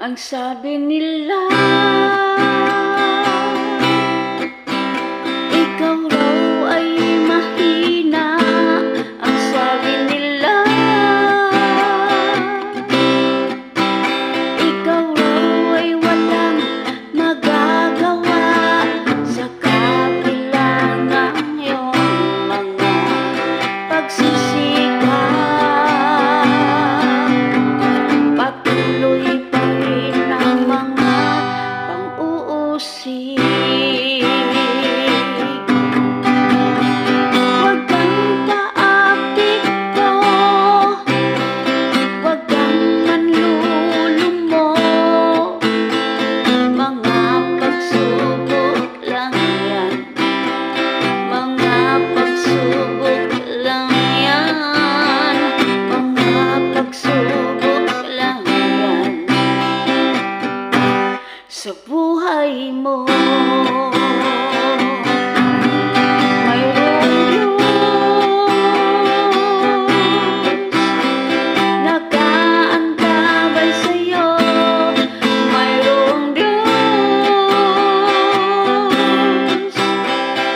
Ang sabi nila, ikaw raw ay mahina. Ang sabi nila, ikaw raw ay walang magagawa sa kabila ng iyong mga pagsisikap. Patuloy pa rin ang mga pang-uusig. Huwag kang paapekto, huwag kang manlulumo. Mga pagsubok lang yan, mga pagsubok lang yan, mga pagsubok lang yan sa buhay mo. Mayroong Diyos nag-aantabay sa'yo. Mayroong Diyos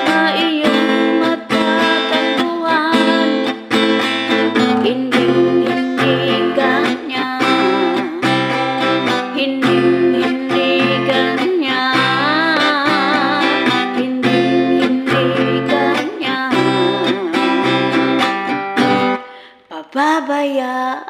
na iyong matatagpuan. Hindi kanya, hindi kanya, hindi kanya pababayaan.